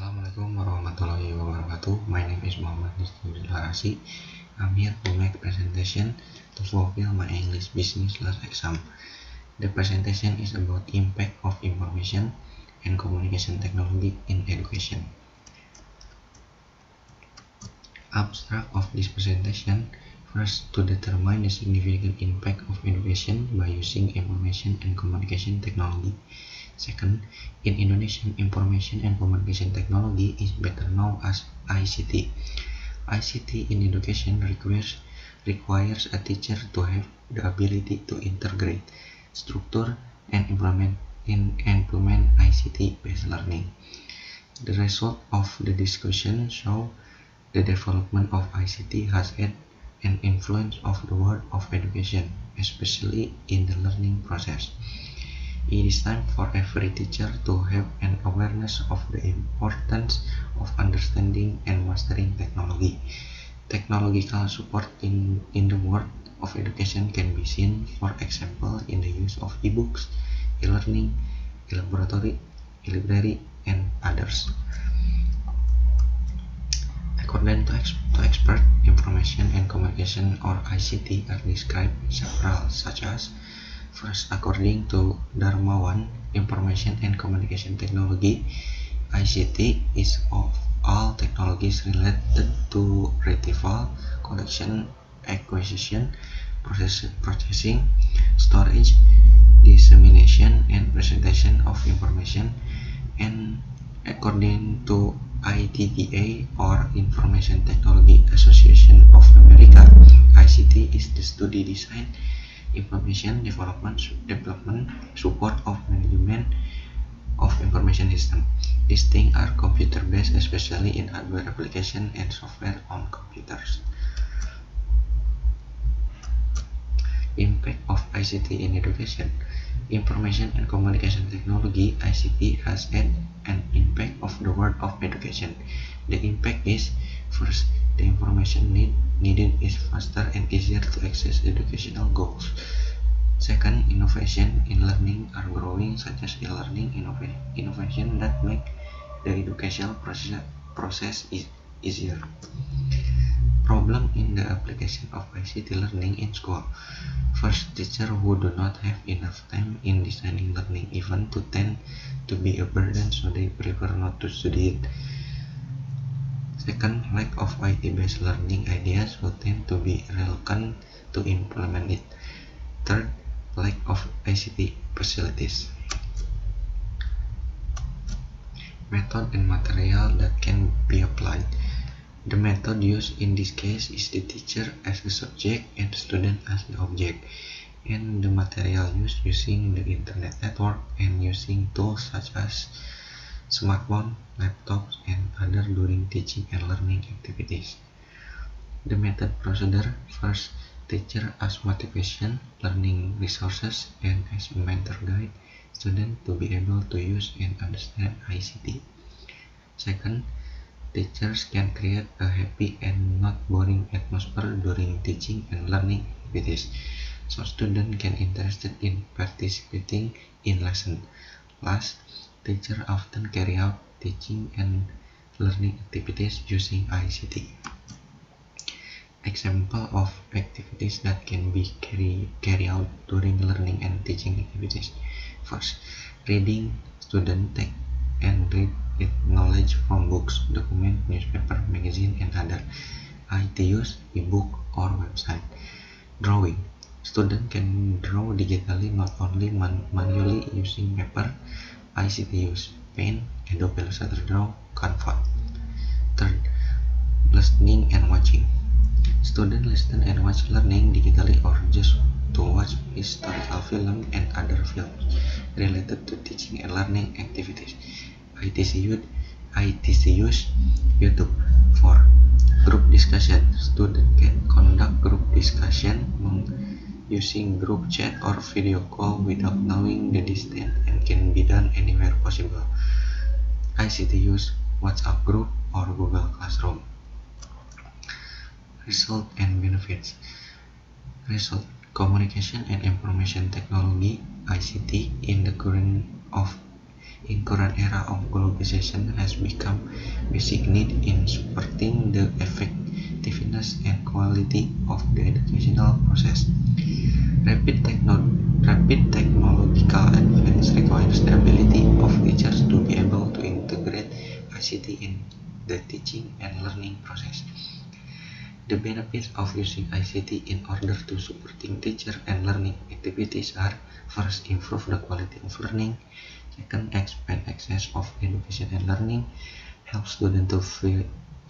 Assalamualaikum warahmatullahi wabarakatuh. My name is Muhammad Nisturi Larasi. I'm here to make presentation to fulfill my English business last exam. The presentation is about impact of information and communication technology in education. Abstract of this presentation. First, to determine the significant impact of education by using information and communication technology. Second, in Indonesian, information and communication technology is better known as ICT. ICT in education requires a teacher to have the ability to integrate, structure, and implement ICT-based learning. The result of the discussion show the development of ICT has had an influence of the world of education, especially in the learning process. It is time for every teacher to have an awareness of the importance of understanding and mastering technology. Technological support in the world of education can be seen, for example, in the use of e-books, e-learning, e-laboratory, e-library, and others. According to expert, information and communication, or ICT, are described several, such as: first, according to Darmawan, information and communication technology, ICT is of all technologies related to retrieval, collection, acquisition, processing, storage, dissemination, and presentation of information. And according to ITDA, or Information Technology Association of America, ICT is the study, design, information development, support of management of information system. These things are computer-based, especially in hardware application and software on computers. Impact of ICT in education. Information and communication technology, ICT, has had an impact of the world of education. The impact is: first, the information needed is faster and easier to access educational goals. Second, innovation in learning are growing, such as e-learning innovation that make the educational process easier. Problem in the application of ICT learning in school. First, teachers who do not have enough time in designing learning event tend to be a burden, so they prefer not to study it. Second, lack of IT-based learning ideas who tend to be reluctant to implement it. Third, lack of ICT facilities. Method and material that can be applied. The method used in this case is the teacher as a subject and student as the object, and the material used using the internet network and using tools such as smartphone, laptops, and other during teaching and learning activities. The method procedure: first, teacher as motivation, learning resources, and as a mentor guide student to be able to use and understand ICT. Second, teachers can create a happy and not boring atmosphere during teaching and learning activities, so students can interested in participating in lesson. Last, teachers often carry out teaching and learning activities using ICT. Example of activities that can be carried out during learning and teaching activities. First, reading. Students take and read knowledge from books, document, newspaper, magazine, and other. IT use e-book or website. Drawing. Students can draw digitally, not only manually using paper. ICT use Paint, Adobe Illustrator Draw, Canva. Third, listening and watching. Students listen and watch learning digitally or just to watch historical film and other films related to teaching and learning activities. ITC use YouTube. For group discussion, students can conduct group discussion using group chat or video call without knowing the distance and can be done anywhere possible. ICT use WhatsApp group or Google Classroom. Result and benefits. Result: communication and information technology, ICT, in the current of in current era of globalization has become basic need in supporting the effectiveness and quality of the educational process. Rapid technological advance requires the ability of teachers to be able to integrate ICT in the teaching and learning process. The benefits of using ICT in order to supporting teacher and learning activities are: first, improve the quality of learning; second, expand access of education and learning; help students to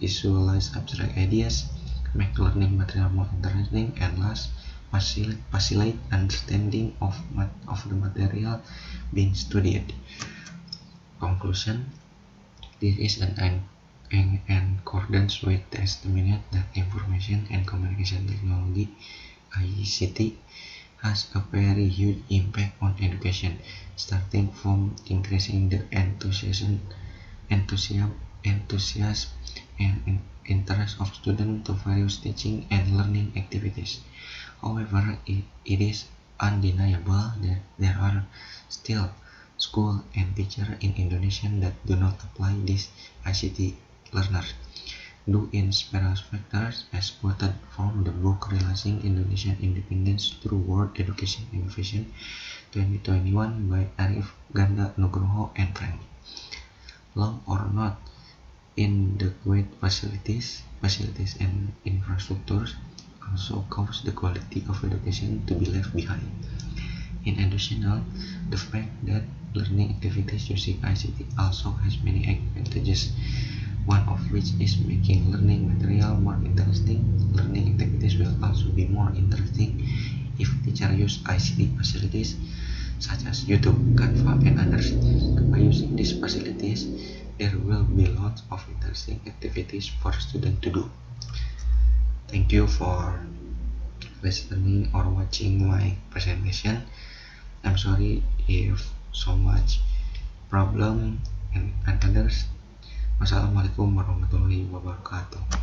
visualize abstract ideas; make learning material more interesting; and last, facilitate understanding of the material being studied. Conclusion: this is in accordance with the estimate that information and communication technology (ICT) has a very huge impact on education, starting from increasing the enthusiasm and interest of students to various teaching and learning activities. However, it is undeniable that there are still schools and teachers in Indonesia that do not apply these ICT learners, due in various factors, as quoted from the book Realizing Indonesian Independence Through World Education Innovation 2021 by Arif Ganda Nugroho and friends. Long or not inadequate facilities and infrastructures also cause the quality of education to be left behind. In addition, the fact that learning activities using ICT also has many advantages, one of which is making learning material more interesting. Learning activities will also be more interesting if teachers use ICT facilities such as YouTube, Canva, and others. By using these facilities, there will be lots of interesting activities for students to do. Thank you for listening or watching my presentation. I'm sorry if so much problem and others. Wassalamualaikum warahmatullahi wabarakatuh.